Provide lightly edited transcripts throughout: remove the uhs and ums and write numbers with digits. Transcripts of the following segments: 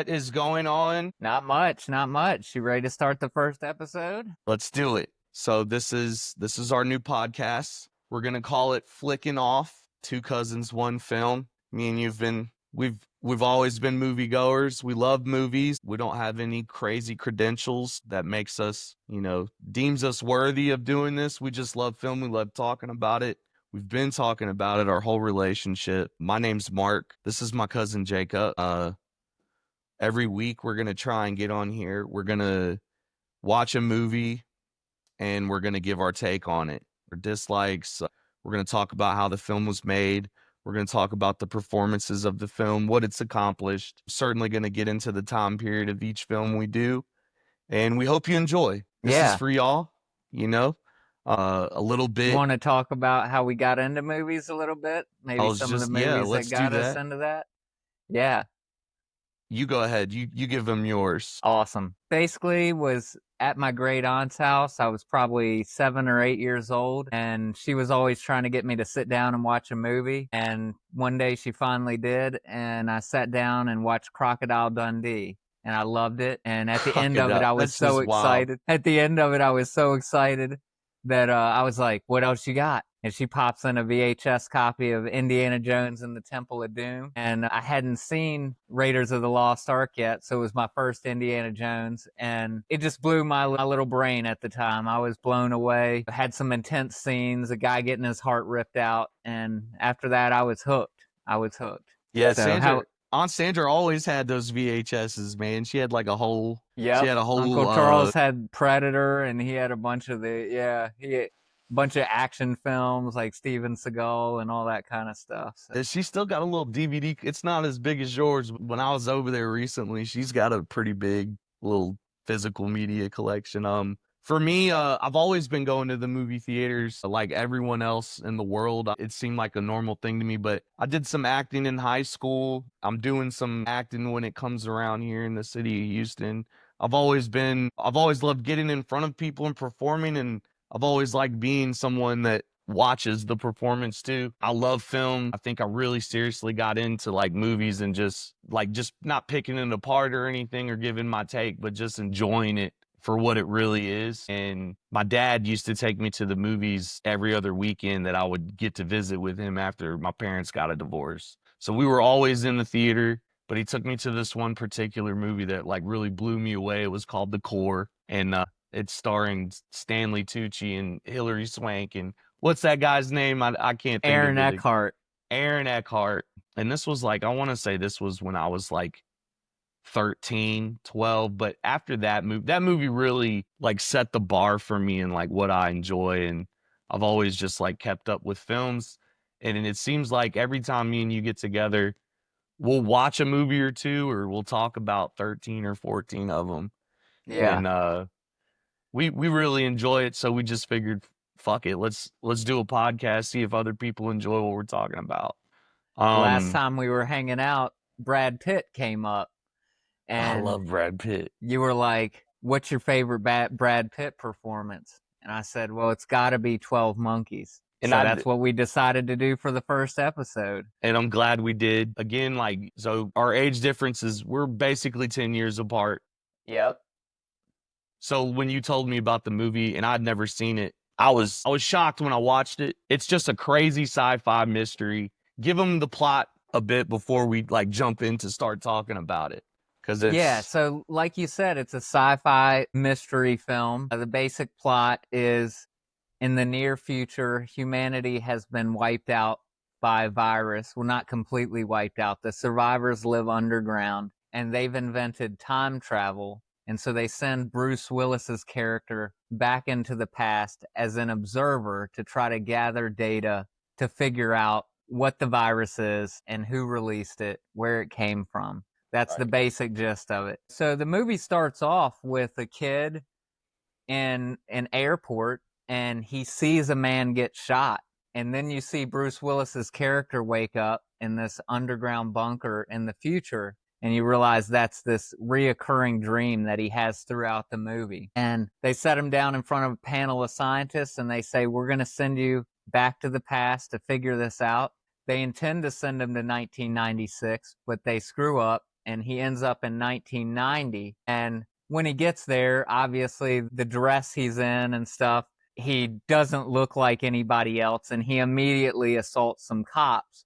What is going on? Not much, not much. You ready to start the first episode? Let's do it. So this is our new podcast. We're gonna call it Flicking Off. Two cousins, one film. Me and you've been we've always been moviegoers. We love movies. We don't have any crazy credentials that makes us, deems us worthy of doing this. We just love film. We love talking about it. We've been talking about it our whole relationship. My name's Marc. This is my cousin Jacob. Every week we're gonna try and get on here. We're gonna watch a movie and we're gonna give our take on it, our dislikes. We're gonna talk about how the film was made. We're gonna talk about the performances of the film, what it's accomplished. Certainly gonna get into the time period of each film we do, and we hope you enjoy. This is for y'all. A little bit. You want to talk about how we got into movies a little bit? Maybe some of the movies that got us into that? Yeah. You go ahead. You give them yours. Awesome. Basically was at my great aunt's house. I was probably 7 or 8 years old, and she was always trying to get me to sit down and watch a movie. And one day she finally did, and I sat down and watched Crocodile Dundee. And I loved it. And at the end of it, I was so excited. At the end of it, I was so excited that I was like, what else you got? And she pops in a VHS copy of Indiana Jones and the Temple of Doom. And I hadn't seen Raiders of the Lost Ark yet, so it was my first Indiana Jones. And it just blew my little brain at the time. I was blown away. I had some intense scenes, a guy getting his heart ripped out. And after that, I was hooked. Yeah, so Aunt Sandra always had those VHSs, man. She had like a whole... Yeah, Uncle Charles had Predator, and he had a bunch of action films like Steven Seagal and all that kind of stuff. So. She still got a little DVD. It's not as big as yours. When I was over there recently, she's got a pretty big little physical media collection. For me, I've always been going to the movie theaters like everyone else in the world. It seemed like a normal thing to me, but I did some acting in high school. I'm doing some acting when it comes around here in the city of Houston. I've always loved getting in front of people and performing, and I've always liked being someone that watches the performance too. I love film. I think I really seriously got into like movies and just not picking it apart or anything or giving my take, but just enjoying it for what it really is. And my dad used to take me to the movies every other weekend that I would get to visit with him after my parents got a divorce. So we were always in the theater, but he took me to this one particular movie that like really blew me away. It was called The Core, and it's starring Stanley Tucci and Hilary Swank. And what's that guy's name? I can't think Aaron of it. Eckhart. Aaron Eckhart. And this was like, I want to say this was when I was like 13, 12, but after that movie really like set the bar for me and like what I enjoy. And I've always just like kept up with films, and it seems like every time me and you get together, we'll watch a movie or two, or we'll talk about 13 or 14 of them. Yeah. And we really enjoy it, so we just figured, fuck it, let's do a podcast, see if other people enjoy what we're talking about. Last time we were hanging out, Brad Pitt came up. And I love Brad Pitt. You were like, what's your favorite Brad Pitt performance? And I said, well, it's got to be 12 Monkeys. And that's what we decided to do for the first episode. And I'm glad we did. Again, so our age differences, we're basically 10 years apart. Yep. So when you told me about the movie and I'd never seen it, I was shocked when I watched it. It's just a crazy sci-fi mystery. Give them the plot a bit before we jump in to start talking about it. So like you said, it's a sci-fi mystery film. The basic plot is, in the near future, humanity has been wiped out by a virus. Well, not completely wiped out. The survivors live underground, and they've invented time travel. And so they send Bruce Willis's character back into the past as an observer to try to gather data to figure out what the virus is and who released it, where it came from. That's the basic gist of it. So the movie starts off with a kid in an airport, and he sees a man get shot. And then you see Bruce Willis's character wake up in this underground bunker in the future, and you realize that's this reoccurring dream that he has throughout the movie. And they set him down in front of a panel of scientists, and they say, we're going to send you back to the past to figure this out. They intend to send him to 1996, but they screw up. and he ends up in 1990. And when he gets there, obviously the dress he's in and stuff, he doesn't look like anybody else, and he immediately assaults some cops.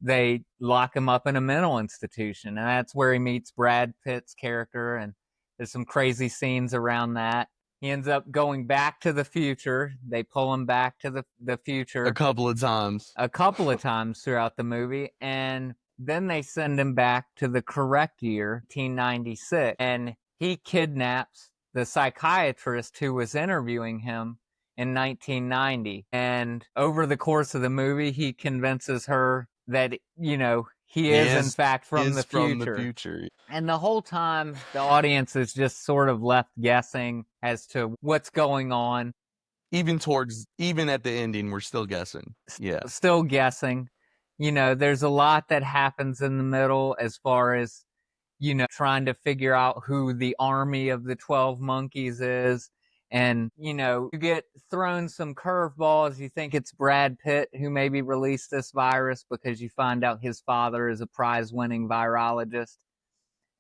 They lock him up in a mental institution, and that's where he meets Brad Pitt's character, and there's some crazy scenes around that. He ends up going back to the future. They pull him back to the future A couple of times. a couple of times throughout the movie, and then they send him back to the correct year, 1996, and he kidnaps the psychiatrist who was interviewing him in 1990. And over the course of the movie, he convinces her that, he is in fact from the future. And the whole time, the audience is just sort of left guessing as to what's going on. Even at the ending, we're still guessing. Yeah. Still guessing. There's a lot that happens in the middle as far as, trying to figure out who the army of the 12 monkeys is. And, you get thrown some curveballs. You think it's Brad Pitt who maybe released this virus because you find out his father is a prize-winning virologist.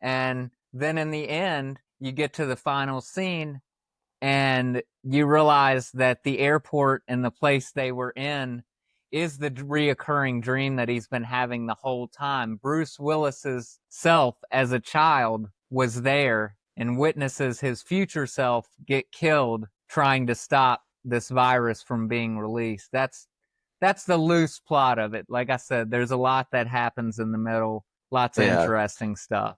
And then in the end, you get to the final scene and you realize that the airport and the place they were in is the reoccurring dream that he's been having the whole time. Bruce Willis's self as a child was there and witnesses his future self get killed trying to stop this virus from being released. That's the loose plot of it. Like I said, there's a lot that happens in the middle, lots of interesting stuff.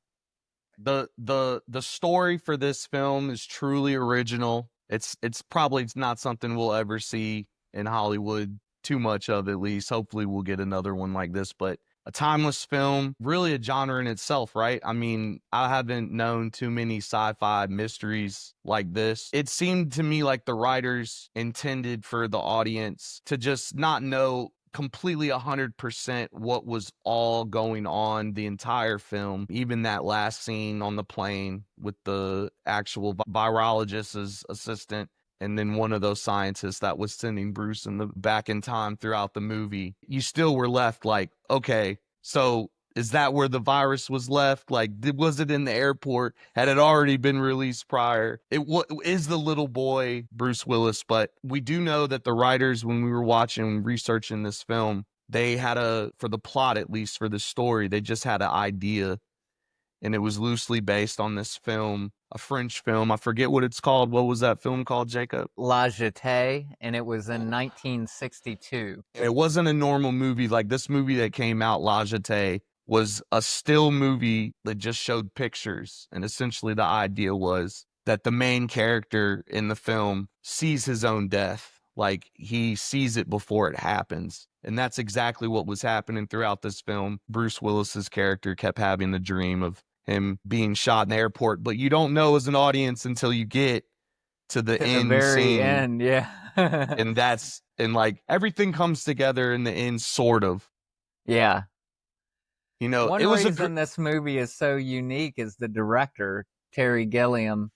The story for this film is truly original. It's probably not something we'll ever see in Hollywood too much of, at least. Hopefully we'll get another one like this, but a timeless film, really a genre in itself, right? I mean, I haven't known too many sci-fi mysteries like this. It seemed to me like the writers intended for the audience to just not know completely 100% what was all going on the entire film. Even that last scene on the plane with the actual virologist's assistant and then one of those scientists that was sending Bruce back in time throughout the movie, you still were left like, okay, so is that where the virus was left? Like, was it in the airport? Had it already been released prior? Is the little boy Bruce Willis? But we do know that the writers, when we were watching, researching this film, they had for the plot, at least for the story, they just had an idea. And it was loosely based on this film, a French film. I forget what it's called. What was that film called, Jacob? La Jetée, and it was in 1962. And it wasn't a normal movie. Like this movie that came out, La Jetée, was a still movie that just showed pictures. And essentially the idea was that the main character in the film sees his own death. Like he sees it before it happens. And that's exactly what was happening throughout this film. Bruce Willis's character kept having the dream of him being shot in the airport, but you don't know as an audience until you get to the end very scene. End, yeah. and like everything comes together in the end, sort of. Yeah. One reason this movie is so unique is the director, Terry Gilliam.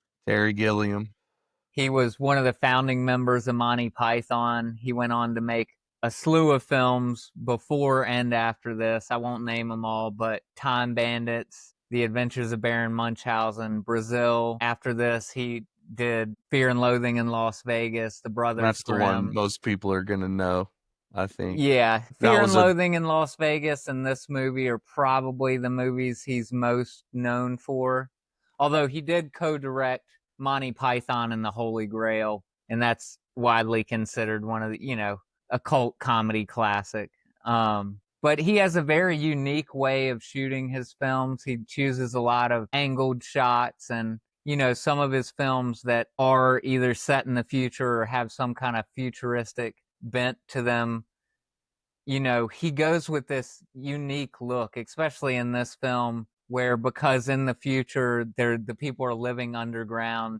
He was one of the founding members of Monty Python. He went on to make a slew of films before and after this. I won't name them all, but Time Bandits, The Adventures of Baron Munchausen, Brazil. After this, he did Fear and Loathing in Las Vegas, The Brothers That's Grimm. The one most people are going to know, I think. Yeah, Fear and Loathing in Las Vegas and this movie are probably the movies he's most known for. Although he did co-direct Monty Python and the Holy Grail, and that's widely considered one of the, a cult comedy classic. But he has a very unique way of shooting his films. He chooses a lot of angled shots and, some of his films that are either set in the future or have some kind of futuristic bent to them. He goes with this unique look, especially in this film, where because in the future, the people are living underground,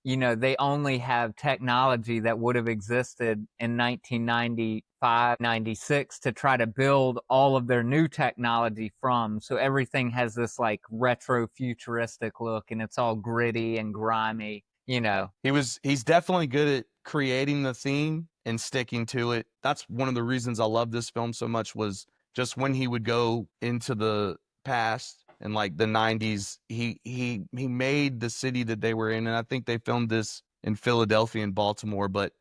they only have technology that would have existed in 1995, 96 to try to build all of their new technology from. So everything has this like retro futuristic look and it's all gritty and grimy, He's definitely good at creating the theme and sticking to it. That's one of the reasons I love this film so much, was just when he would go into the past in like the 90s. He made the city that they were in, and I think they filmed this in Philadelphia and Baltimore, but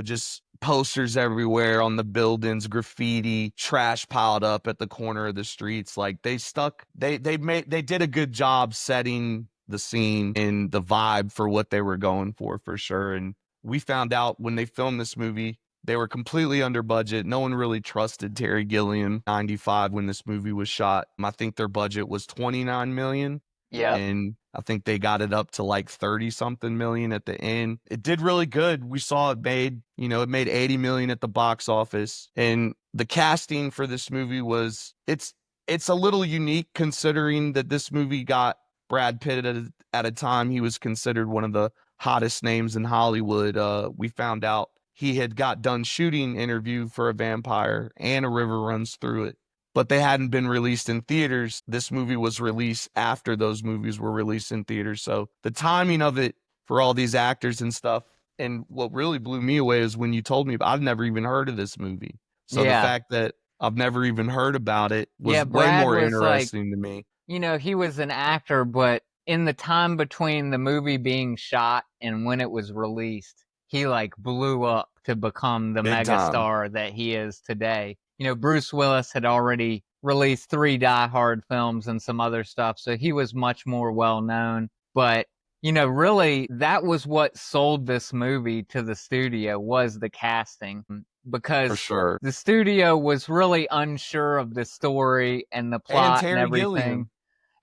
just posters everywhere on the buildings, graffiti, trash piled up at the corner of the streets. Like they did a good job setting the scene and the vibe for what they were going for sure. And we found out when they filmed this movie, they were completely under budget. No one really trusted Terry Gilliam. 95 when this movie was shot. I think their budget was 29 million. Yep. And I think they got it up to like 30 something million at the end. It did really good. We saw it made 80 million at the box office. And the casting for this movie it's a little unique considering that this movie got Brad Pitt at a time he was considered one of the hottest names in Hollywood. We found out he had got done shooting Interview for a Vampire and A River Runs Through It, but they hadn't been released in theaters. This movie was released after those movies were released in theaters. So the timing of it for all these actors and stuff. And what really blew me away is when you told me, I've never even heard of this movie. So the fact that I've never even heard about it was way Brad more was interesting to me. He was an actor, but in the time between the movie being shot and when it was released, he blew up to become the megastar that he is today. Bruce Willis had already released 3 Die Hard films and some other stuff, so he was much more well known. But really, that was what sold this movie to the studio, was the casting, because for sure the studio was really unsure of the story and the plot and everything. Gilliam.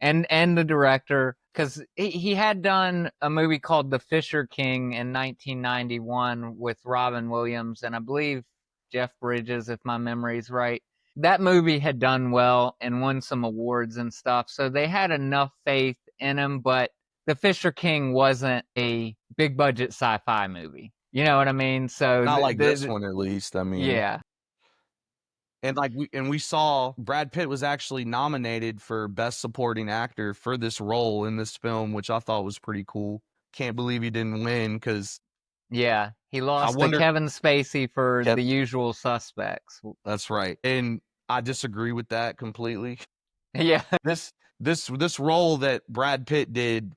And the director, because he had done a movie called The Fisher King in 1991 with Robin Williams and I believe Jeff Bridges, if my memory's right. That movie had done well and won some awards and stuff, so they had enough faith in him, but The Fisher King wasn't a big budget sci-fi movie. You know what I mean? So not like this one, at least. I mean, yeah. And we saw Brad Pitt was actually nominated for Best Supporting Actor for this role in this film, which I thought was pretty cool. Can't believe he didn't win because he lost to Kevin Spacey for The Usual Suspects. That's right, and I disagree with that completely. Yeah, this role that Brad Pitt did,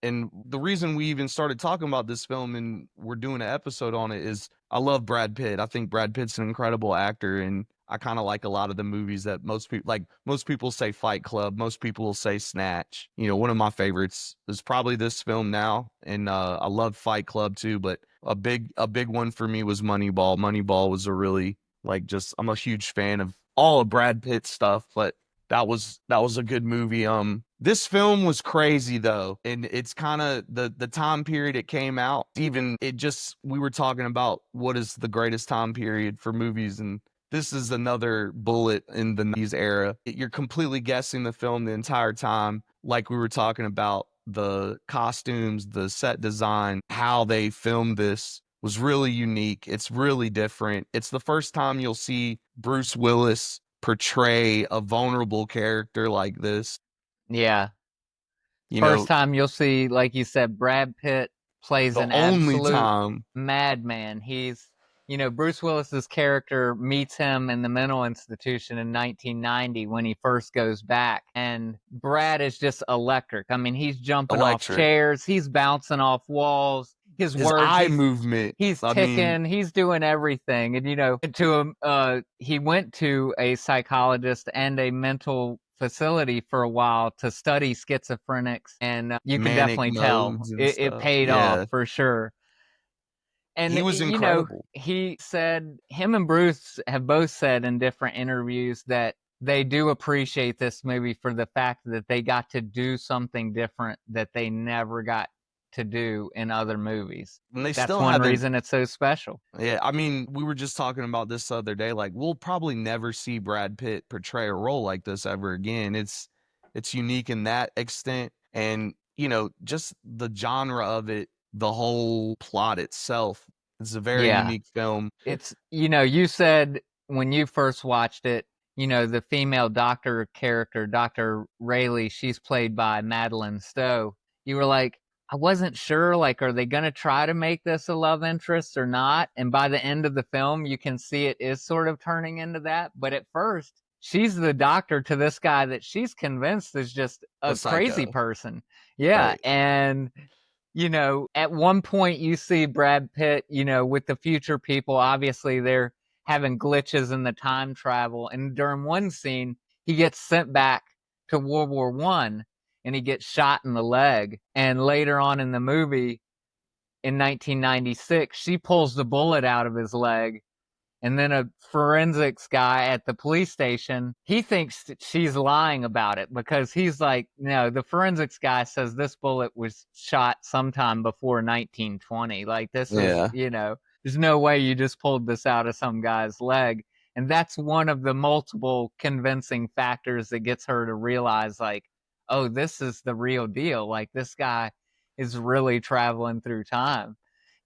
and the reason we even started talking about this film and we're doing an episode on it is I love Brad Pitt. I think Brad Pitt's an incredible actor, and I kind of like a lot of the movies that most people say Fight Club. Most people will say Snatch. One of my favorites is probably this film now. And I love Fight Club too, but a big one for me was Moneyball. Moneyball was a really I'm a huge fan of all of Brad Pitt's stuff, but that was a good movie. This film was crazy though, and it's kind of the time period it came out. We were talking about what is the greatest time period for movies, and this is another bullet in the 90s era. You're completely guessing the film the entire time. Like we were talking about, the costumes, the set design, how they filmed this was really unique. It's really different. It's the first time you'll see Bruce Willis portray a vulnerable character like this. Yeah. First time you'll see, like you said, Brad Pitt plays an absolute madman. He's Bruce Willis's character meets him in the mental institution in 1990 when he first goes back, and Brad is just electric. I mean, he's jumping off chairs, he's bouncing off walls, his words, eye movement, he's ticking, he's doing everything. And he went to a psychologist and a mental facility for a while to study schizophrenics, and you can definitely tell it paid off for sure. And he was incredible. He said, him and Bruce have both said in different interviews that they do appreciate this movie for the fact that they got to do something different that they never got to do in other movies. And that's one reason it's so special. Yeah, I mean, we were just talking about this the other day. We'll probably never see Brad Pitt portray a role like this ever again. It's unique in that extent, and just the genre of it. The whole plot itself is a very unique film. It's, you said when you first watched it, the female doctor character, Dr. Rayleigh, she's played by Madeline Stowe. You were like, I wasn't sure, are they going to try to make this a love interest or not? And by the end of the film, you can see it is sort of turning into that. But at first, she's the doctor to this guy that she's convinced is just A a crazy psycho. person. Yeah. Right. And, at one point you see Brad Pitt, with the future people, obviously they're having glitches in the time travel. And during one scene, he gets sent back to World War One and he gets shot in the leg. And later on in the movie, in 1996, she pulls the bullet out of his leg, and then a forensics guy at the police station, he thinks that she's lying about it because he's like, no, the forensics guy says this bullet was shot sometime before 1920. Like, this is, Yeah. there's no way you just pulled this out of some guy's leg. And that's one of the multiple convincing factors that gets her to realize, like, oh, this is the real deal. Like, this guy is really traveling through time,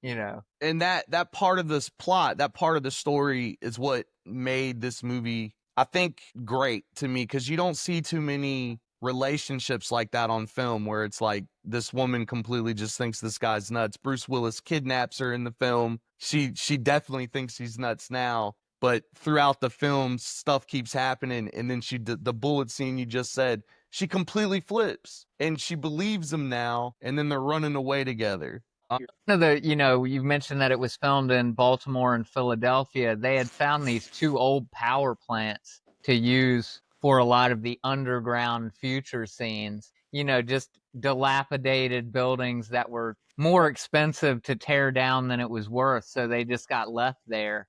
you know. And that part of this plot, that part of the story is what made this movie, I think, great to me, because you don't see too many relationships like that on film where it's like this woman completely just thinks this guy's nuts. Bruce Willis kidnaps her in the film. She definitely thinks he's nuts now, but throughout the film stuff keeps happening, and then the bullet scene you just said, she completely flips and she believes him now, and then they're running away together. You mentioned that it was filmed in Baltimore and Philadelphia. They had found these two old power plants to use for a lot of the underground future scenes. Just dilapidated buildings that were more expensive to tear down than it was worth. So they just got left there.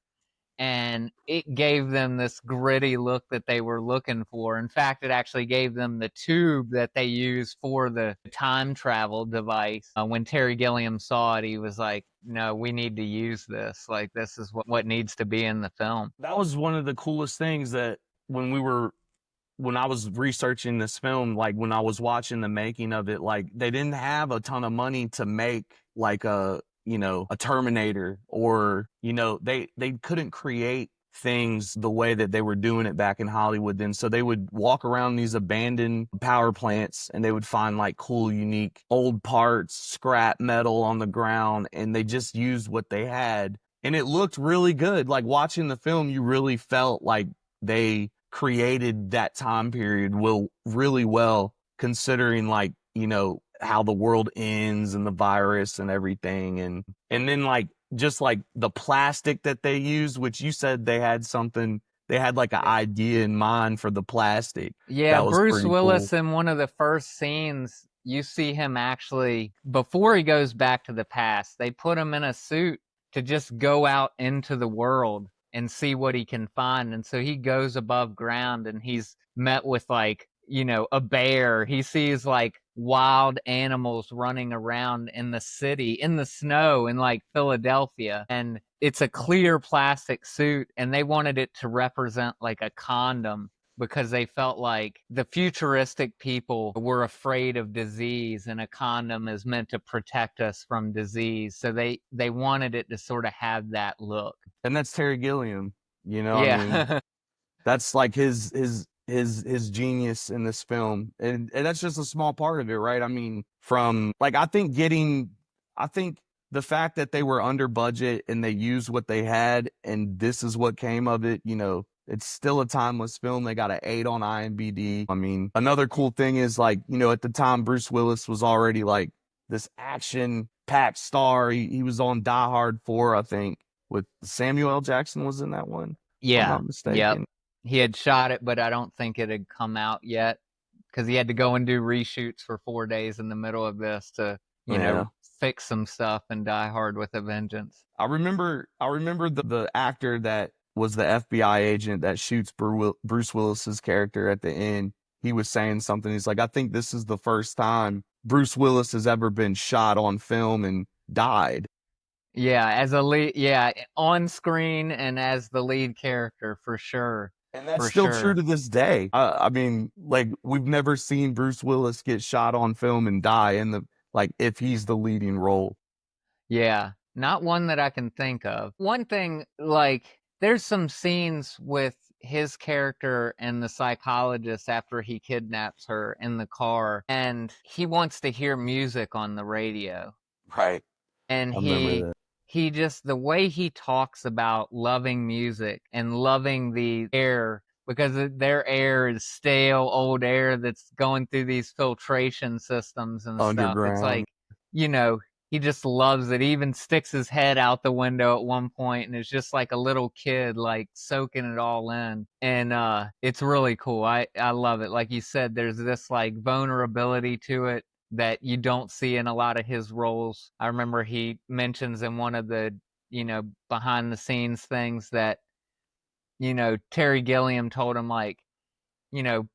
And it gave them this gritty look that they were looking for. In fact, it actually gave them the tube that they use for the time travel device. When Terry Gilliam saw it, he was like, no, we need to use this. Like, this is what needs to be in the film. That was one of the coolest things that when I was researching this film, like when I was watching the making of it, like they didn't have a ton of money to make like a Terminator, or, they couldn't create things the way that they were doing it back in Hollywood then. So they would walk around these abandoned power plants and they would find like cool, unique old parts, scrap metal on the ground, and they just used what they had. And it looked really good. Like watching the film, you really felt like they created that time period really well, considering like, how the world ends and the virus and everything. And then like just like the plastic that they used, which you said they had like an idea in mind for the plastic. Yeah, That was Bruce pretty cool. Willis in one of the first scenes, you see him actually, before he goes back to the past, they put him in a suit to just go out into the world and see what he can find. And so he goes above ground and he's met with like, a bear. He sees like wild animals running around in the city, in the snow in like Philadelphia. And it's a clear plastic suit and they wanted it to represent like a condom because they felt like the futuristic people were afraid of disease and a condom is meant to protect us from disease. So they wanted it to sort of have that look. And that's Terry Gilliam, I mean, Yeah. that's like his genius in this film. And that's just a small part of it, right? I mean, from like I think the fact that they were under budget and they used what they had and this is what came of it, it's still a timeless film. They got an 8 on IMDb. I mean, another cool thing is like, at the time Bruce Willis was already like this action packed star. He was on Die Hard 4, I think, with Samuel L. Jackson was in that one, if I'm Yeah. not Yep. mistaken. He had shot it, but I don't think it had come out yet because he had to go and do reshoots for 4 days in the middle of this to, Yeah. fix some stuff and Die Hard with a Vengeance. I remember the actor that was the FBI agent that shoots Bruce Willis's character at the end. He was saying something. He's like, I think this is the first time Bruce Willis has ever been shot on film and died. Yeah, as a lead, yeah, on screen and as the lead character for sure, And that's for still true sure. to this day. I mean, like we've never seen Bruce Willis get shot on film and die in the like if he's the leading role. Yeah, not one that I can think of. One thing, like, there's some scenes with his character and the psychologist after he kidnaps her in the car, and he wants to hear music on the radio. Right. And I remember that. he just, the way he talks about loving music and loving the air because their air is stale, old air that's going through these filtration systems and stuff. It's Underground. like, you know, he just loves it. He even sticks his head out the window at one point and is just like a little kid, like soaking it all in. And it's really cool. I love it. Like you said, there's this like vulnerability to it that you don't see in a lot of his roles. I remember he mentions in one of the, behind the scenes things that, Terry Gilliam told him, like,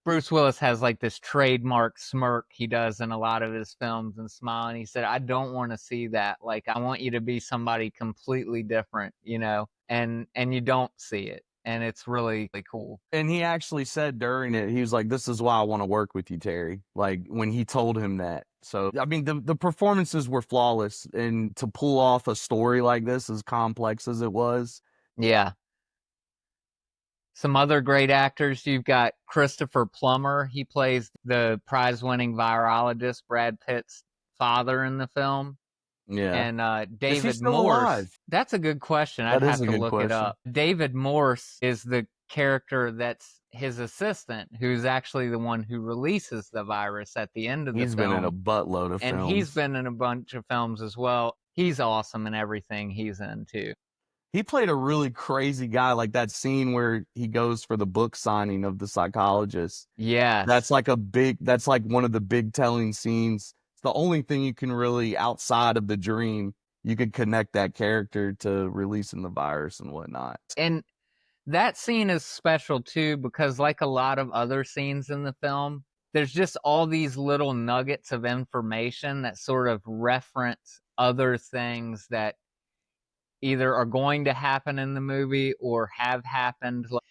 Bruce Willis has like this trademark smirk he does in a lot of his films and smile. And he said, I don't want to see that. Like, I want you to be somebody completely different, and you don't see it. And it's really, really cool. And he actually said during it, he was like, "This is why I want to work with you, Terry." Like when he told him that. So I mean, the performances were flawless, and to pull off a story like this, as complex as it was. Yeah. Some other great actors, you've got Christopher Plummer. He plays the prize-winning virologist, Brad Pitt's father in the film. Yeah. And Is he David still Morse. alive? That's a good question. I'd That is have a to good look it question. up. David Morse is the character that's his assistant, who's actually the one who releases the virus at the end of the He's been in a film. buttload of And he's films. been in a bunch of films as well. He's awesome in everything he's in, too. He played a really crazy guy, like that scene where he goes for the book signing of the psychologist. Yes. That's like one of the big telling scenes. It's the only thing you can really, outside of the dream, you can connect that character to releasing the virus and whatnot. And that scene is special too, because like a lot of other scenes in the film, there's just all these little nuggets of information that sort of reference other things that either are going to happen in the movie or have happened. Like,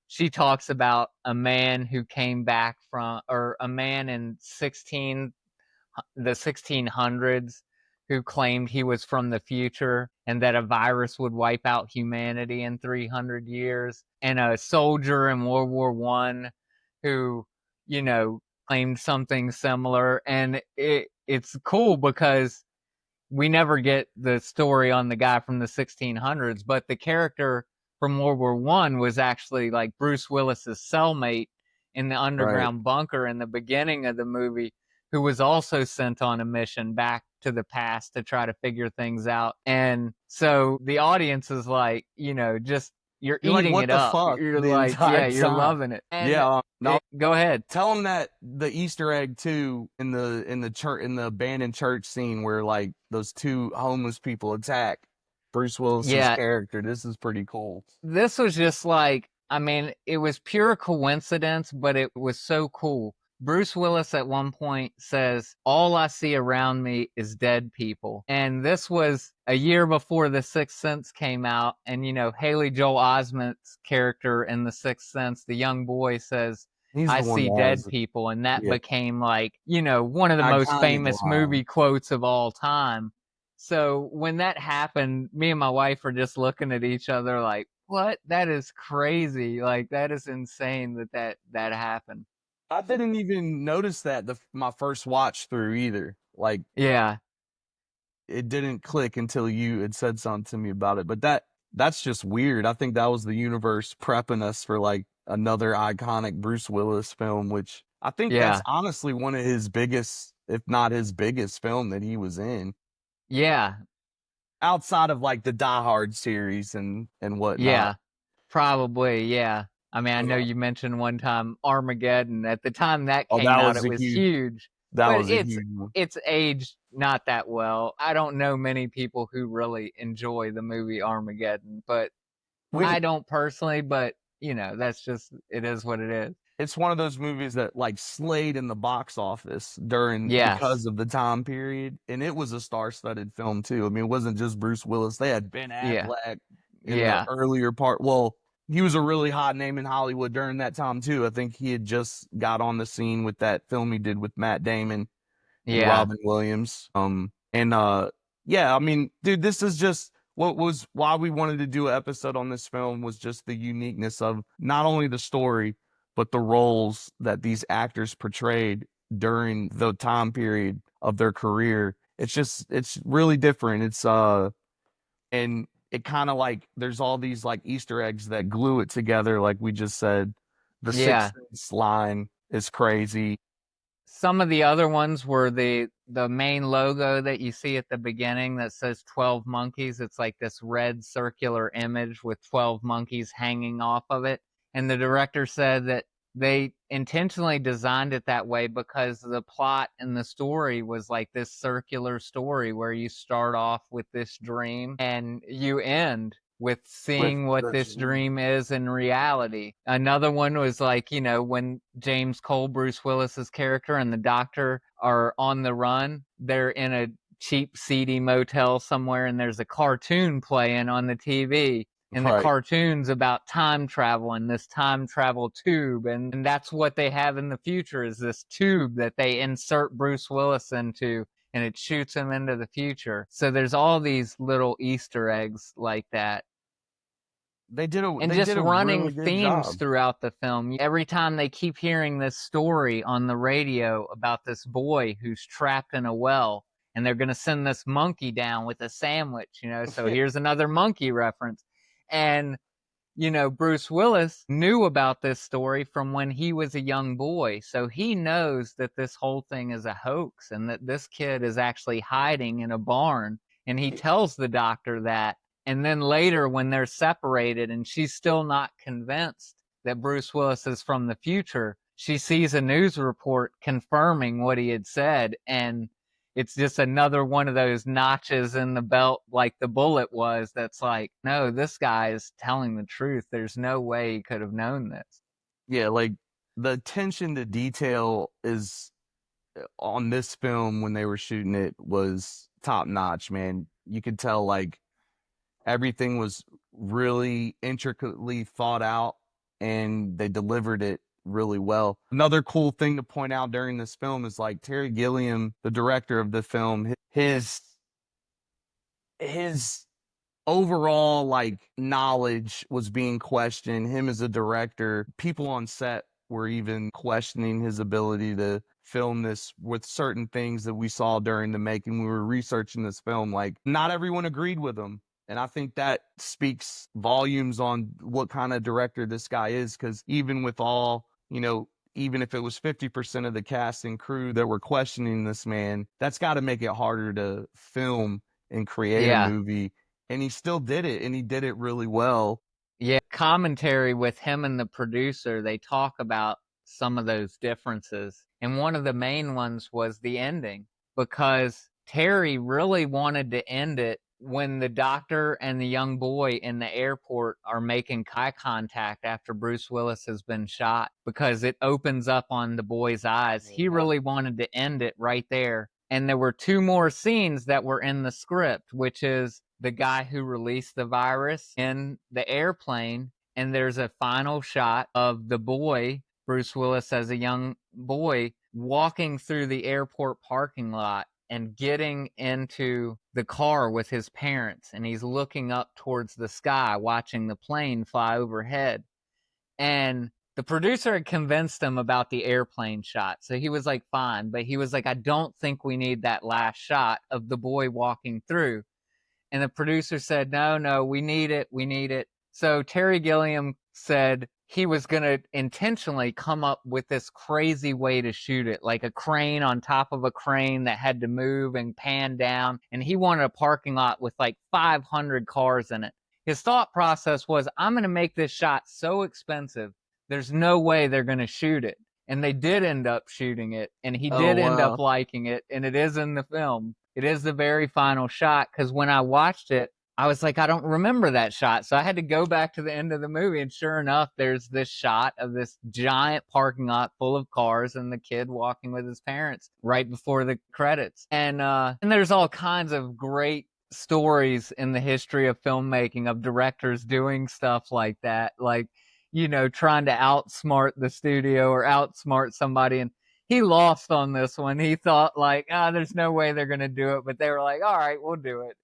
she talks about a man who came back from, or a man in the 1600s who claimed he was from the future and that a virus would wipe out humanity in 300 years, and a soldier in World War I who, claimed something similar. And it's cool because we never get the story on the guy from the 1600s, but the character from World War I was actually like Bruce Willis's cellmate in the Right. underground bunker in the beginning of the movie, who was also sent on a mission back to the past to try to figure things out. And so the audience is like, just you're You're like, eating what it the up. fuck You're the like, yeah, entire you're time. loving it. And Yeah. No, go ahead. tell him that the Easter egg too in the church, in the abandoned church scene where like those two homeless people attack Bruce Willis's Yeah, character. This is pretty cool. this was just like, I mean, it was pure coincidence, but it was so cool. Bruce Willis at one point says, all I see around me is dead people. And this was a year before The Sixth Sense came out. And, Haley Joel Osment's character in The Sixth Sense, the young boy, says, He's I the one see that dead has, people. And that yeah, became like, one of the most iconic famous line. movie quotes of all time. So when that happened, me and my wife were just looking at each other like, what? That is crazy. Like, that is insane that happened. I didn't even notice that my first watch through either. Like Yeah. it didn't click until you had said something to me about it. But that's just weird. I think that was the universe prepping us for like another iconic Bruce Willis film, which I think that's Yeah. honestly one of his biggest, if not his biggest film that he was in. Yeah. Outside of like the Die Hard series and whatnot. Yeah. Probably. Yeah. I mean, I know Uh, you mentioned one time Armageddon. At the time that Oh, came out, it was huge, that but was a it's huge one. it's aged not that well. I don't know many people who really enjoy the movie Armageddon, but We I don't personally, but that's just, it is what it is. It's one of those movies that like slayed in the box office Yes. because of the time period, and it was a star-studded film too. I mean, it wasn't just Bruce Willis. They had Ben Yeah. Affleck in the Yeah. earlier part. Well, he was a really hot name in Hollywood during that time too. I think he had just got on the scene with that film he did with Matt Damon and Yeah. Robin Williams. Yeah, I mean, dude, this is just what was why we wanted to do an episode on this film, was just the uniqueness of not only the story, but the roles that these actors portrayed during the time period of their career. It's really different. And it kind of like there's all these like Easter eggs that glue it together, like we just said. The Yeah. Sixth Sense line is crazy. Some of the other ones were the main logo that you see at the beginning that says 12 monkeys. It's like this red circular image with 12 monkeys hanging off of it. And the director said that they intentionally designed it that way because the plot and the story was like this circular story where you start off with this dream and you end with With seeing what the this dream is in reality. Another one was like, you know, when James Cole, Bruce Willis's character, and the doctor are on the run, they're in a cheap, seedy motel somewhere, and there's a cartoon playing on the TV. And the right. cartoon's about time travel and this time travel tube. And that's what they have in the future is this tube that they insert Bruce Willis into and it shoots him into the future. So there's all these little Easter eggs like that and They just did a running really good themes job. throughout the film. Every time they keep hearing this story on the radio about this boy who's trapped in a well, and they're going to send this monkey down with a sandwich, you know. So here's another monkey reference. And, you know, Bruce Willis knew about this story from when he was a young boy. So he knows that this whole thing is a hoax and that this kid is actually hiding in a barn. And he tells the doctor that. And then later, when they're separated and she's still not convinced that Bruce Willis is from the future, she sees a news report confirming what he had said. And it's just another one of those notches in the belt, like the bullet was, that's like, no, this guy is telling the truth. There's no way he could have known this. Yeah, like the attention to detail is on this film when they were shooting it was top notch, man. You could tell like everything was really intricately thought out and they delivered it really well. Another cool thing to point out during this film is like Terry Gilliam, the director of the film, his overall like knowledge was being questioned. Him as a director, people on set were even questioning his ability to film this with certain things that we saw during the making. We were researching this film, like not everyone agreed with him. And I think that speaks volumes on what kind of director this guy is, because even with all, you know, even if it was 50% of the cast and crew that were questioning this man, that's got to make it harder to film and create a Yeah. movie. And he still did it, and he did it really well. Yeah. Commentary with him and the producer, they talk about some of those differences. And one of the main ones was the ending because Terry really wanted to end it when the doctor and the young boy in the airport are making eye contact after Bruce Willis has been shot because it opens up on the boy's eyes. He really wanted to end it right there. And there were two more scenes that were in the script, which is the guy who released the virus in the airplane. And there's a final shot of the boy, Bruce Willis as a young boy, walking through the airport parking lot and getting into the car with his parents. And he's looking up towards the sky, watching the plane fly overhead. And the producer had convinced him about the airplane shot. So he was like, fine. But he was like, I don't think we need that last shot of the boy walking through. And the producer said, no, we need it. We need it. So Terry Gilliam said he was going to intentionally come up with this crazy way to shoot it, like a crane on top of a crane that had to move and pan down. And he wanted a parking lot with like 500 cars in it. His thought process was, I'm going to make this shot so expensive, there's no way they're going to shoot it. And they did end up shooting it. And he Oh, did end up wow. liking it. And it is in the film. It is the very final shot because when I watched it, I was like, I don't remember that shot. So I had to go back to the end of the movie. And sure enough, there's this shot of this giant parking lot full of cars and the kid walking with his parents right before the credits. And there's all kinds of great stories in the history of filmmaking of directors doing stuff like that. Like, you know, trying to outsmart the studio or outsmart somebody. And he lost on this one. He thought like, there's no way they're going to do it. But they were like, all right, we'll do it.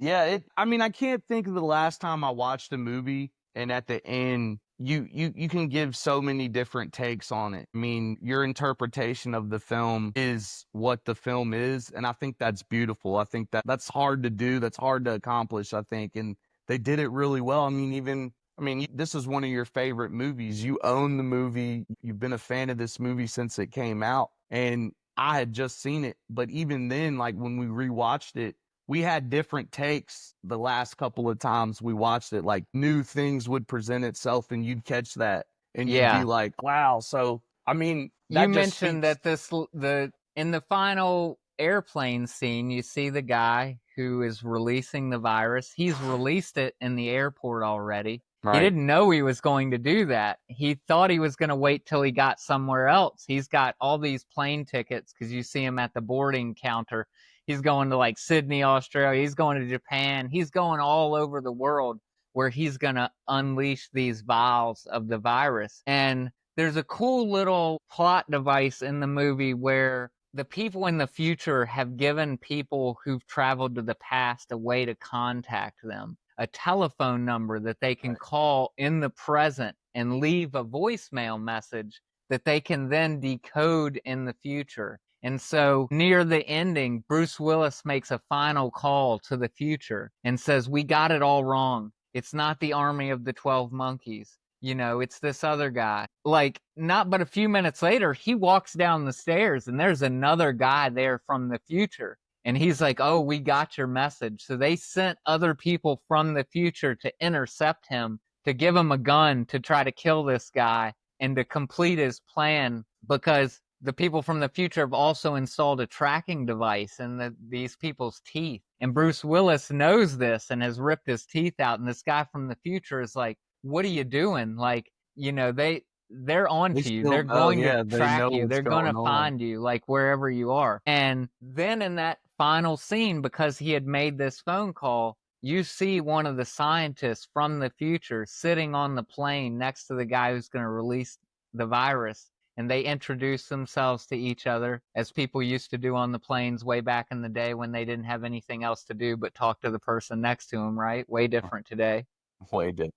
Yeah, I mean, I can't think of the last time I watched a movie and at the end you can give so many different takes on it. I mean, your interpretation of the film is what the film is, and I think that's beautiful. I think that that's hard to do, that's hard to accomplish, I think, and they did it really well. I mean, even I mean, this is one of your favorite movies. You own the movie. You've been a fan of this movie since it came out, and I had just seen it, but even then, like when we rewatched it, we had different takes the last couple of times we watched it. Like new things would present itself, and you'd catch that, and you'd be Yeah. like, "Wow!" So, I mean, You that just mentioned speaks that the in the final airplane scene, you see the guy who is releasing the virus. He's released it in the airport already. He right. didn't know he was going to do that. He thought he was going to wait till he got somewhere else. He's got all these plane tickets because you see him at the boarding counter. He's going to like Sydney, Australia. He's going to Japan. He's going all over the world where he's going to unleash these vials of the virus. And there's a cool little plot device in the movie where the people in the future have given people who've traveled to the past a way to contact them, a telephone number that they can call in the present and leave a voicemail message that they can then decode in the future. And so near the ending, Bruce Willis makes a final call to the future and says, "We got it all wrong. It's not the army of the 12 monkeys. You know, it's this other guy." Like, not but a few minutes later, he walks down the stairs and there's another guy there from the future. And he's like, "Oh, we got your message." So they sent other people from the future to intercept him, to give him a gun to try to kill this guy and to complete his plan, because the people from the future have also installed a tracking device in these people's teeth. And Bruce Willis knows this and has ripped his teeth out. And this guy from the future is like, "What are you doing?" Like, you know, they're They onto you. still They're know, going to yeah, they track know you. what's They're going to going on. find you, like wherever you are. And then in that final scene, because he had made this phone call, you see one of the scientists from the future sitting on the plane next to the guy who's going to release the virus. And they introduce themselves to each other as people used to do on the planes way back in the day when they didn't have anything else to do but talk to the person next to them, right? Way different today. Way did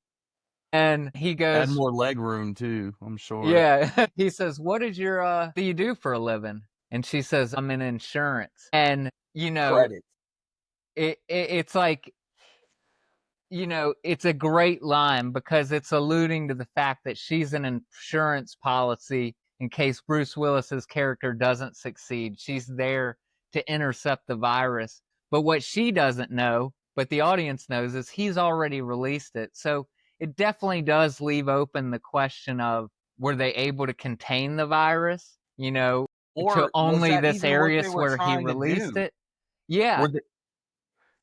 And he add goes, more leg room too, I'm sure. yeah, he says, "What is your, do you do for a living?" And she says, "I'm in insurance." And, you know, Credit. it's like, you know, it's a great line because it's alluding to the fact that she's an insurance policy in case Bruce Willis's character doesn't succeed. She's there to intercept the virus. But what she doesn't know, but the audience knows, is he's already released it. So it definitely does leave open the question of, were they able to contain the virus, you know, to Or was only that this even what they areas were where he trying to released do? it? Yeah, Were they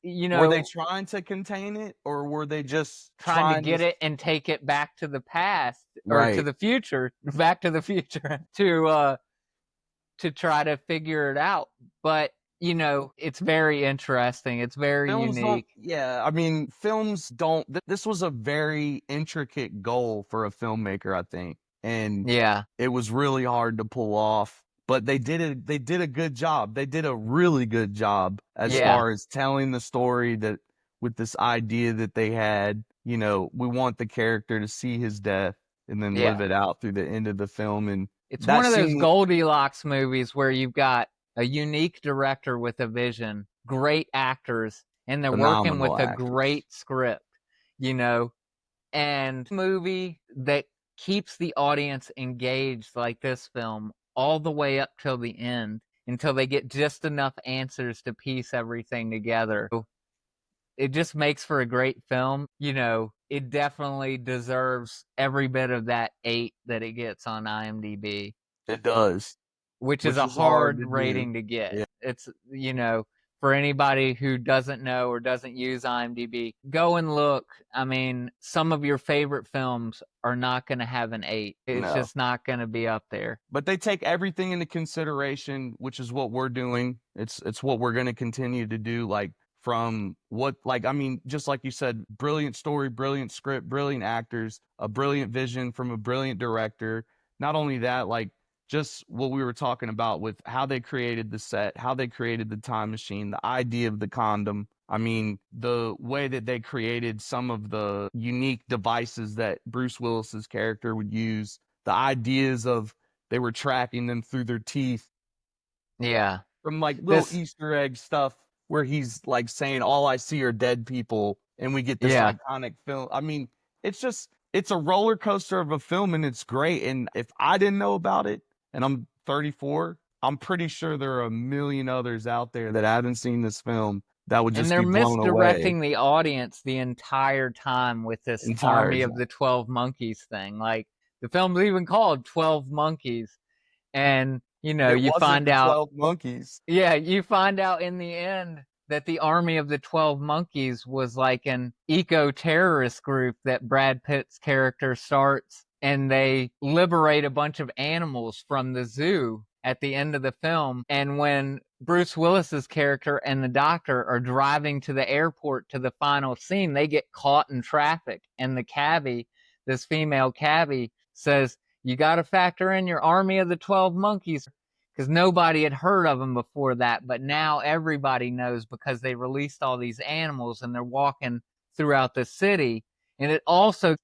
you were they know, trying to contain it, or were they just trying to trying to get it and take it back to the past or to right. the future, back to the future to try to figure it out. But, you know, it's very interesting. It's very Films don't, unique. yeah, I mean, films don't this was a very intricate goal for a filmmaker, I think, and Yeah. it was really hard to pull off, but they did a good job. They did a really good job as Yeah. far as telling the story that with this idea that they had, you know, we want the character to see his death and then live Yeah. it out through the end of the film, and It's that one of those scene Goldilocks movies where you've got a unique director with a vision, great actors, and they're working phenomenal with a actors. great script, you know, and movie that keeps the audience engaged like this film all the way up till the end until they get just enough answers to piece everything together. It just makes for a great film. You know, it definitely deserves every bit of that 8 that it gets on IMDb, It does, which is which a is hard hard to do. rating to get. Yeah. It's, you know, for anybody who doesn't know or doesn't use IMDb, go and look. I mean, some of your favorite films are not going to have an 8. It's No. just not going to be up there. But they take everything into consideration, which is what we're doing. It's what we're going to continue to do, like from what, like, I mean, just like you said, brilliant story, brilliant script, brilliant actors, a brilliant vision from a brilliant director. Not only that, like just what we were talking about with how they created the set, how they created the time machine, the idea of the condom. I mean, the way that they created some of the unique devices that Bruce Willis's character would use, the ideas of they were tracking them through their teeth, Yeah. from like little This Easter egg stuff where he's like saying, "All I see are dead people," and we get this yeah. iconic film. I mean, it's a roller coaster of a film, and it's great. And if I didn't know about it, and I'm 34, I'm pretty sure there are a million others out there that haven't seen this film that would And just they're be blown away misdirecting the audience the entire time with this entire Army of time. the 12 Monkeys thing. Like, the film's even called 12 Monkeys. And, It you wasn't find the out, 12 monkeys. yeah, you find out in the end that the Army of the 12 Monkeys was like an eco-terrorist group that Brad Pitt's character starts, and they liberate a bunch of animals from the zoo at the end of the film. And when Bruce Willis's character and the doctor are driving to the airport to the final scene, they get caught in traffic, and the cabbie, this female cabbie, says, "You got to factor in your Army of the 12 Monkeys," because nobody had heard of them before that, but now everybody knows because they released all these animals and they're walking throughout the city. And it also,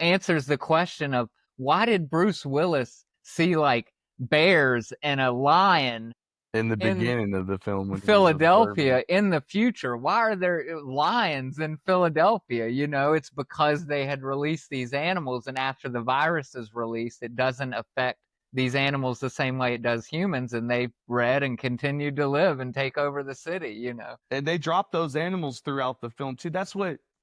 answers the question of, why did Bruce Willis see like bears and a lion In the in beginning of the film when he was observing. Philadelphia in the future? Why are there lions in Philadelphia? It's because they had released these animals, and after the virus is released, it doesn't affect these animals the same way it does humans, and they bred and continued to live and take over the city. And they dropped those animals throughout the film too.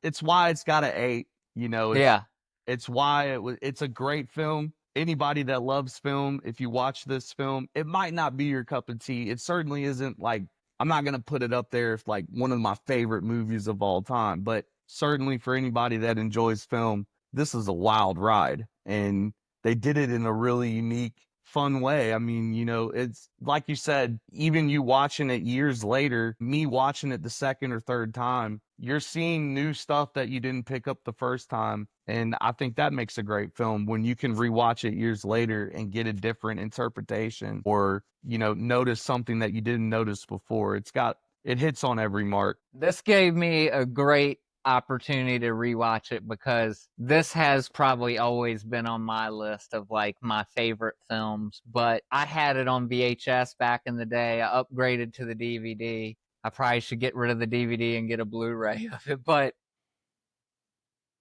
It's why it's got an 8. It's Yeah. it's why it's a great film. Anybody that loves film, if you watch this film, it might not be your cup of tea. It certainly isn't like, I'm not gonna put it up there as like one of my favorite movies of all time, but certainly for anybody that enjoys film, this is a wild ride. And they did it in a really unique, fun way. I mean, it's like you said, even you watching it years later, me watching it the second or third time, you're seeing new stuff that you didn't pick up the first time. And I think that makes a great film when you can rewatch it years later and get a different interpretation, or, notice something that you didn't notice before. It hits on every mark. This gave me a great opportunity to rewatch it, because this has probably always been on my list of like my favorite films, but I had it on VHS back in the day. I upgraded to the DVD. I probably should get rid of the DVD and get a Blu-ray of it, but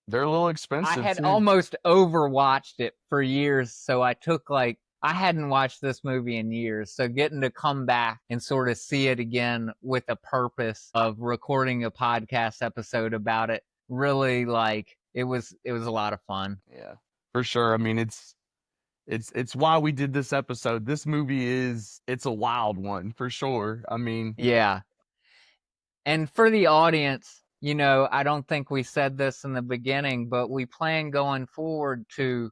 They're a little I expensive had too. almost overwatched it for years, so I took like, I hadn't watched this movie in years, so getting to come back and sort of see it again with a purpose of recording a podcast episode about it, really, like, it was a lot of fun. Yeah, for sure. I mean, it's why we did this episode. This movie it's a wild one for sure. I mean, Yeah. And for the audience, I don't think we said this in the beginning, but we plan going forward to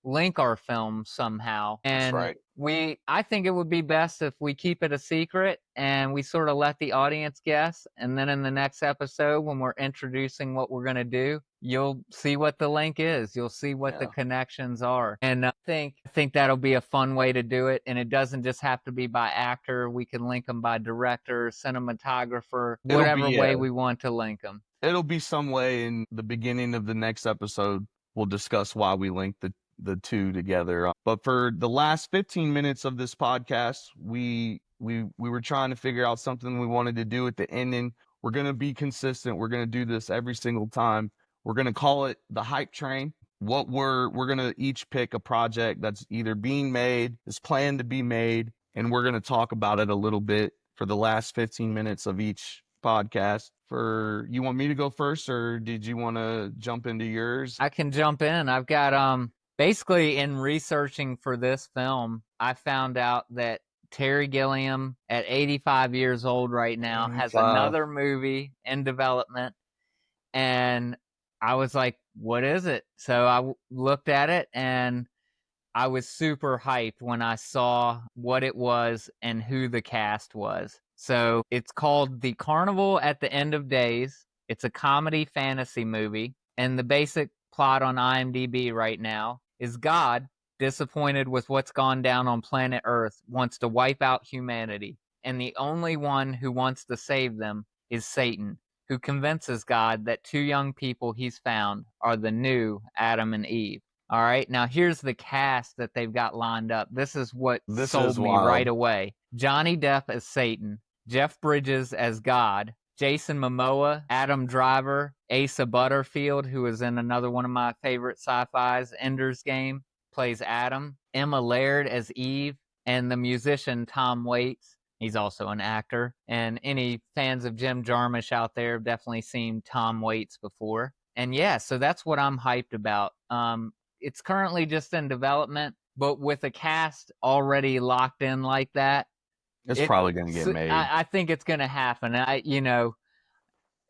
link our film somehow. that's And right. I think it would be best if we keep it a secret and we sort of let the audience guess. And then in the next episode, when we're introducing what we're going to do, you'll see what the link is. You'll see what the Yeah. connections are. And I think that'll be a fun way to do it. And it doesn't just have to be by actor. We can link them by director, cinematographer, It'll be whatever way we want to link them. it'll be some way in the beginning of the next episode. We'll discuss why we linked the two together. But for the last 15 minutes of this podcast, we were trying to figure out something we wanted to do at the ending. We're gonna be consistent. We're gonna do this every single time. We're gonna call it the hype train. We're gonna each pick a project that's either being made, is planned to be made, and we're gonna talk about it a little bit for the last 15 minutes of each podcast. You want me to go first, or did you want to jump into yours? I can jump in. I've got basically, in researching for this film, I found out that Terry Gilliam, at 85 years old right now, has 85. another movie in development, and I was like, what is it? So I looked at it, and I was super hyped when I saw what it was and who the cast was. So it's called The Carnival at the End of Days. It's a comedy fantasy movie, and the basic plot on IMDb right now is God, disappointed with what's gone down on planet Earth, wants to wipe out humanity, and the only one who wants to save them is Satan. who convinces God that two young people he's found are the new Adam and Eve. All right, now here's the cast that they've got lined up. This is what This sold is me right wild. away. Johnny Depp as Satan, Jeff Bridges as God, Jason Momoa, Adam Driver, Asa Butterfield, who is in another one of my favorite sci-fis, Ender's Game, plays Adam, Emma Laird as Eve, and the musician Tom Waits. He's also an actor. And any fans of Jim Jarmusch out there have definitely seen Tom Waits before. And yeah, so that's what I'm hyped about. It's currently just in development, but with a cast already locked in like that, It's probably gonna get made. I think it's going to happen.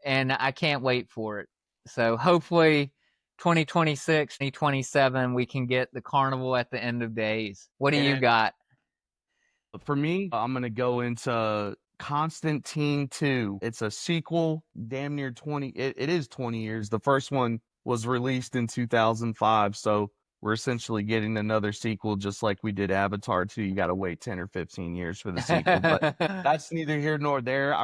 And I can't wait for it. So hopefully 2026, 2027, we can get the carnival at the end of days. What do you And got? for me, I'm gonna go into Constantine 2. It's a sequel, damn near 20. It is 20 years. The first one was released in 2005, so we're essentially getting another sequel, just like we did Avatar 2. You got to wait 10 or 15 years for the sequel, but that's neither here nor there.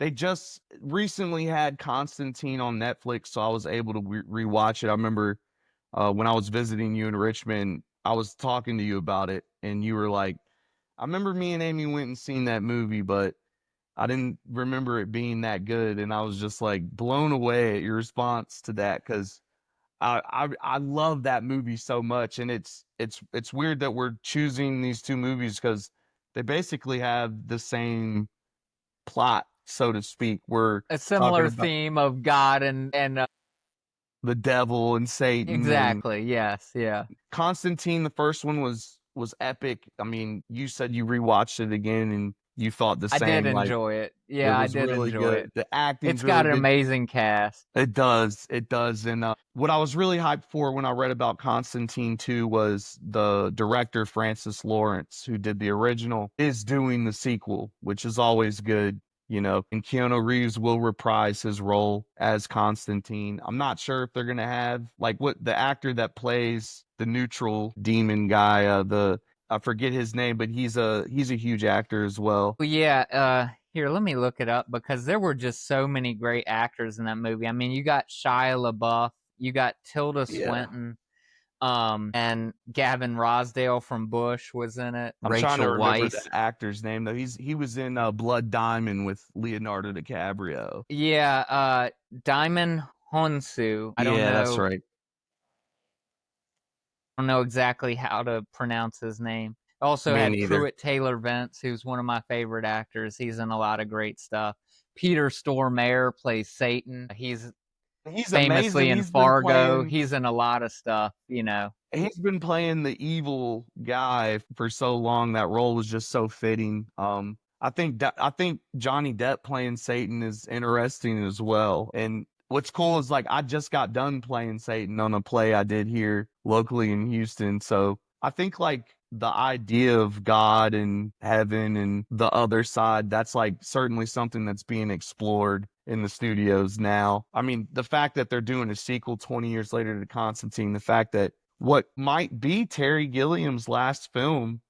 They just recently had Constantine on Netflix, so I was able to rewatch it. I remember when I was visiting you in Richmond, I was talking to you about it, and you were like, I remember me and Amy went and seen that movie, but I didn't remember it being that good. And I was just like blown away at your response to that because I love that movie so much. And it's weird that we're choosing these two movies because they basically have the same plot, so to speak. We're A talking similar about theme of God and the devil and Satan, and exactly. Yes, yeah. Constantine, the first one was epic. I mean, you said you rewatched it again and you thought the I did same. Like enjoy it. it Yeah, I was did really enjoy it. good. The acting's It's really got an good. amazing cast. It does. It does. And what I was really hyped for when I read about Constantine 2 was the director Francis Lawrence, who did the original, is doing the sequel, which is always good. And Keanu Reeves will reprise his role as Constantine. I'm not sure if they're gonna have like what the actor that plays the neutral demon guy, the I forget his name, but he's a huge actor as well. Well, yeah, here, let me look it up because there were just so many great actors in that movie. I mean, you got Shia LaBeouf, you got Tilda Yeah. Swinton, and Gavin Rosdale from Bush was in it. I'm trying to Rachel remember the Weisz. actor's name though. He was in Blood Diamond with Leonardo DiCaprio. Yeah, Diamond Honsu. Yeah, that's right. I don't know exactly how to pronounce his name. Also Me had neither. Pruitt Taylor Vance, who's one of my favorite actors. He's in a lot of great stuff. Peter Stormare plays Satan. He's He's famously amazing. in Fargo. He's in a lot of stuff. He's been playing the evil guy for so long. That role was just so fitting. I think Johnny Depp playing Satan is interesting as well. And what's cool is like I just got done playing Satan on a play I did here locally in Houston. So I think like the idea of God and heaven and the other side, that's like certainly something that's being explored in the studios now. I mean, the fact that they're doing a sequel 20 years later to Constantine, the fact that what might be Terry Gilliam's last film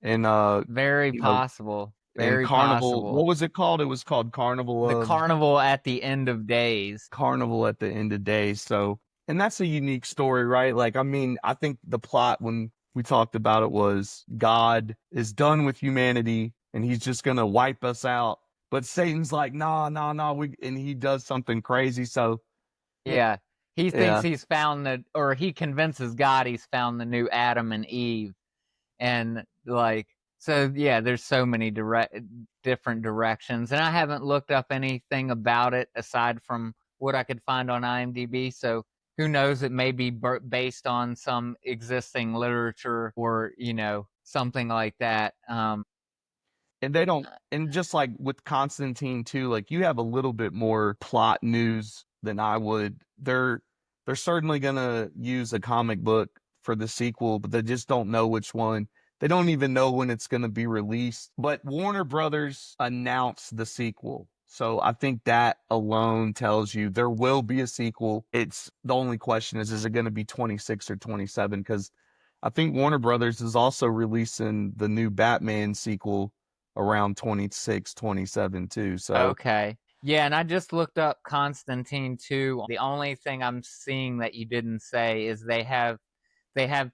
and Very you know, possible. in Very Carnival, possible. what was it called? It was called Carnival The of carnival at the end of days. Carnival at the End of Days. So, and that's a unique story, right? Like, I mean, I think the plot when we talked about it was God is done with humanity and he's just gonna wipe us out. But Satan's like, nah, nah, nah, and he does something crazy. So, Yeah. He thinks yeah. he's found or he convinces God he's found the new Adam and Eve. And like, so yeah, there's so many different directions. And I haven't looked up anything about it aside from what I could find on IMDb. So who knows? It may be based on some existing literature or, something like that. And they don't, and just like with Constantine too, like you have a little bit more plot news than I would. They're certainly gonna use a comic book for the sequel, but they just don't know which one. They don't even know when it's gonna be released. But Warner Brothers announced the sequel. So I think that alone tells you there will be a sequel. It's the only question is it gonna be 26 or 27? Because I think Warner Brothers is also releasing the new Batman sequel around 26, 27 too. So Okay. Yeah, and I just looked up Constantine too. The only thing I'm seeing that you didn't say is they have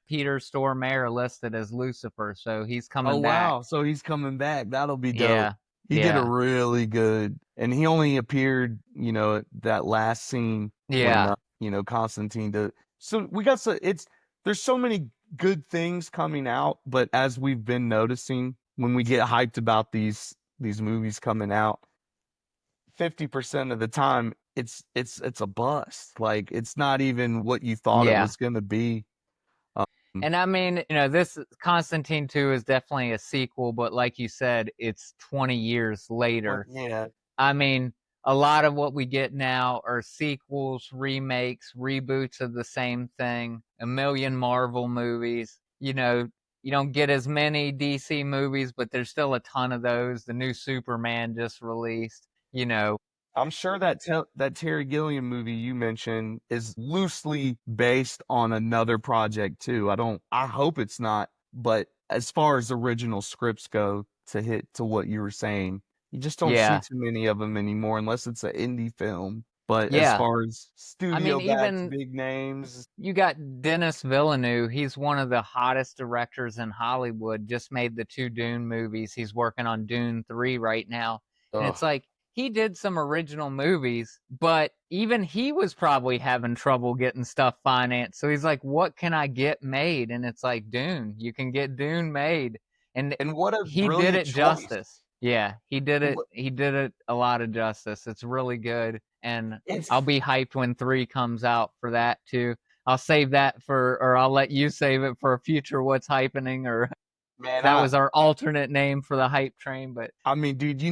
Peter Stormare listed as Lucifer, so he's Oh coming back. wow, so he's coming back. That'll be dope. Yeah, He did a yeah, really good, and he only appeared, at that last scene when yeah, Constantine did. So we got there's so many good things coming out, but as we've been noticing, when we get hyped about these movies coming out, 50% of the time it's a bust. Like it's not even what you thought it yeah. was gonna be. Um, And I mean, this Constantine 2 is definitely a sequel, but like you said, it's 20 years but later. yeah, I mean, a lot of what we get now are sequels, remakes, reboots of the same thing, a million Marvel movies. You don't get as many DC movies, but there's still a ton of those. The new Superman just released, you know. I'm sure that Terry Gilliam movie you mentioned is loosely based on another project too. I hope it's not, but as far as original scripts go, to hit to what you were saying, you just don't see Yeah. too many of them anymore unless it's an indie film. But as Yeah. far as I mean, studio backed even big names, you got Denis Villeneuve. He's one of the hottest directors in Hollywood. Just made the two Dune movies. He's working on Dune 3 right now. And ugh. it's like he did some original movies, but even he was probably having trouble getting stuff financed. So he's like, what can I get made? And it's like Dune. You can get Dune made. And And what a he did brilliant it choice. justice. Yeah, he did it. Wh- He did it a lot of justice. It's really good. And It's I'll be hyped when 3 comes out for that too. I'll save that or I'll let you save it for a future what's hypening, or man, that was our alternate name for the hype train. But I mean, dude,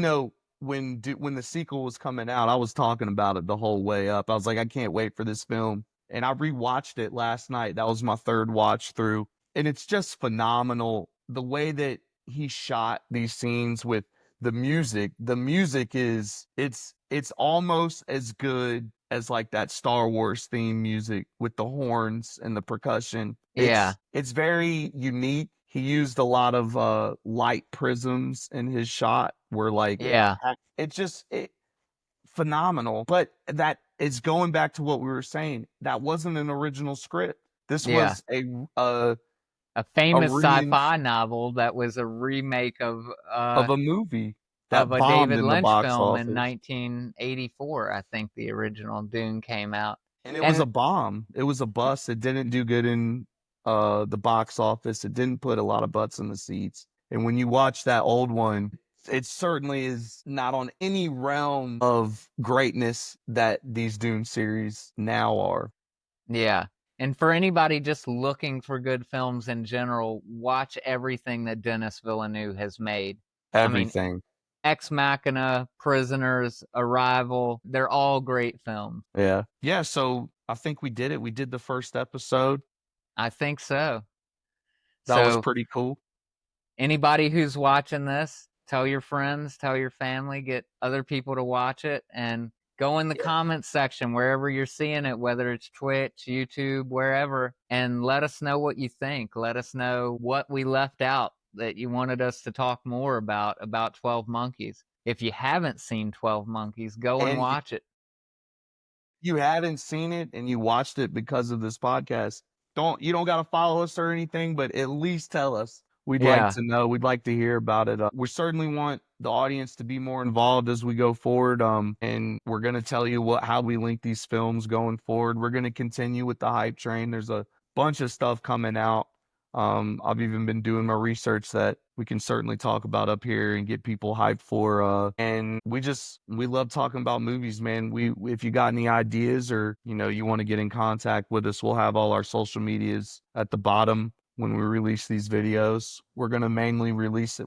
when the sequel was coming out, I was talking about it the whole way up. I was like, I can't wait for this film. And I rewatched it last night. That was my third watch through. And it's just phenomenal the way that he shot these scenes with the music. The music is it's almost as good as like that Star Wars theme music with the horns and the percussion. yeah, It's very unique. He used a lot of light prisms in his shot where like yeah, it's just phenomenal. But that is going back to what we were saying. That wasn't an original script. This yeah. was a A a famous rein sci-fi novel that was a remake of a movie of that a bombed David in the Lynch box film in office. 1984. I think the original Dune came out. And it was And a bomb. It was a bust. It didn't do good in the box office. It didn't put a lot of butts in the seats. And when you watch that old one, it certainly is not on any realm of greatness that these Dune series now are. yeah. And for anybody just looking for good films in general, watch everything that Denis Villeneuve has made. I mean, Everything. Ex Machina, Prisoners, Arrival, they're all great films. Yeah. Yeah, so I think we did it. We did the first episode. I think so. That was So, pretty cool. anybody who's watching this, tell your friends, tell your family, get other people to watch it, and go in the Yeah. comments section wherever you're seeing it, whether it's Twitch, YouTube, wherever, and let us know what you think. Let us know what we left out that you wanted us to talk more about 12 Monkeys. If you haven't seen 12 Monkeys, go and And watch it. you hadn't seen it and you watched it because of this podcast, you don't got to follow us or anything, but at least tell us. We'd like Yeah. to know. We'd like to hear about it. We certainly want the audience to be more involved as we go forward. And we're gonna tell you how we link these films going forward. We're gonna continue with the hype train. There's a bunch of stuff coming out. I've even been doing my research that we can certainly talk about up here and get people hyped for. And we love talking about movies, man. If you got any ideas or you want to get in contact with us, we'll have all our social medias at the bottom when we release these videos. We're gonna mainly release it.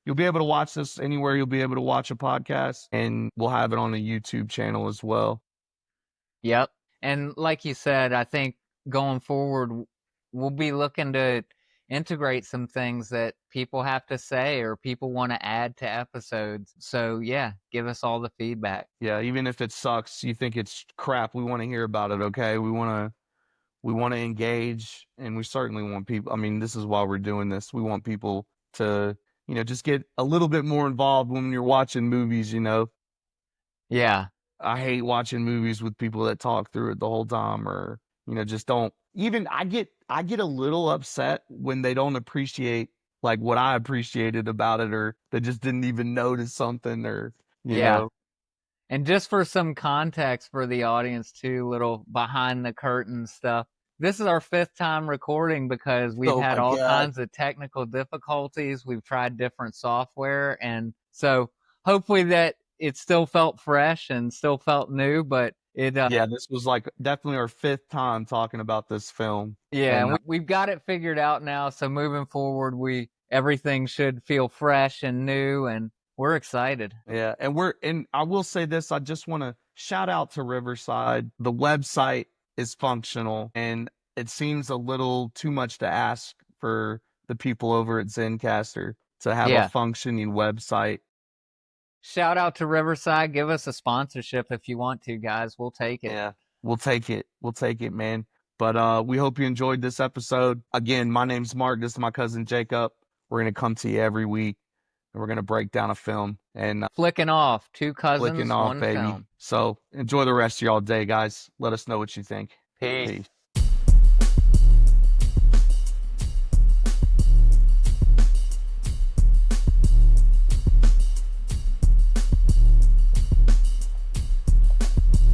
You'll be able to watch this anywhere you'll be able to watch a podcast, and we'll have it on a YouTube channel as well. Yep. And like you said, I think going forward, we'll be looking to integrate some things that people have to say or people want to add to episodes. So, yeah, give us all the feedback. Yeah, even if it sucks, you think it's crap, we want to hear about it, okay? We want to engage, and we certainly want people. I mean, this is why we're doing this. We want people to, just get a little bit more involved when you're watching movies, Yeah. I hate watching movies with people that talk through it the whole time, or just don't even. I get a little upset when they don't appreciate like what I appreciated about it, or they just didn't even notice something, or you Yeah. know. And just for some context for the audience too, little behind the curtain stuff. This is our fifth time recording because we've Oh had my all God. kinds of technical difficulties. We've tried different software. And so hopefully that it still felt fresh and still felt new, but Yeah, this was like definitely our fifth time talking about this film, yeah, and and we've got it figured out now. So moving forward, everything should feel fresh and new, and we're excited. yeah, and I will say this, I just want to shout out to Riverside. The website is functional, and it seems a little too much to ask for the people over at Zencaster to have a Yeah. functioning website. Shout out to Riverside. Give us a sponsorship if you want to, guys. We'll take it. Yeah, we'll take it. We'll take it, man. But we hope you enjoyed this episode. Again, my name's Mark. This is my cousin Jacob. We're gonna come to you every week, and we're gonna break down a film and Flicking off. Two flicking cousins, off, one baby. film. So enjoy the rest of y'all day, guys. Let us know what you think. Peace. Peace.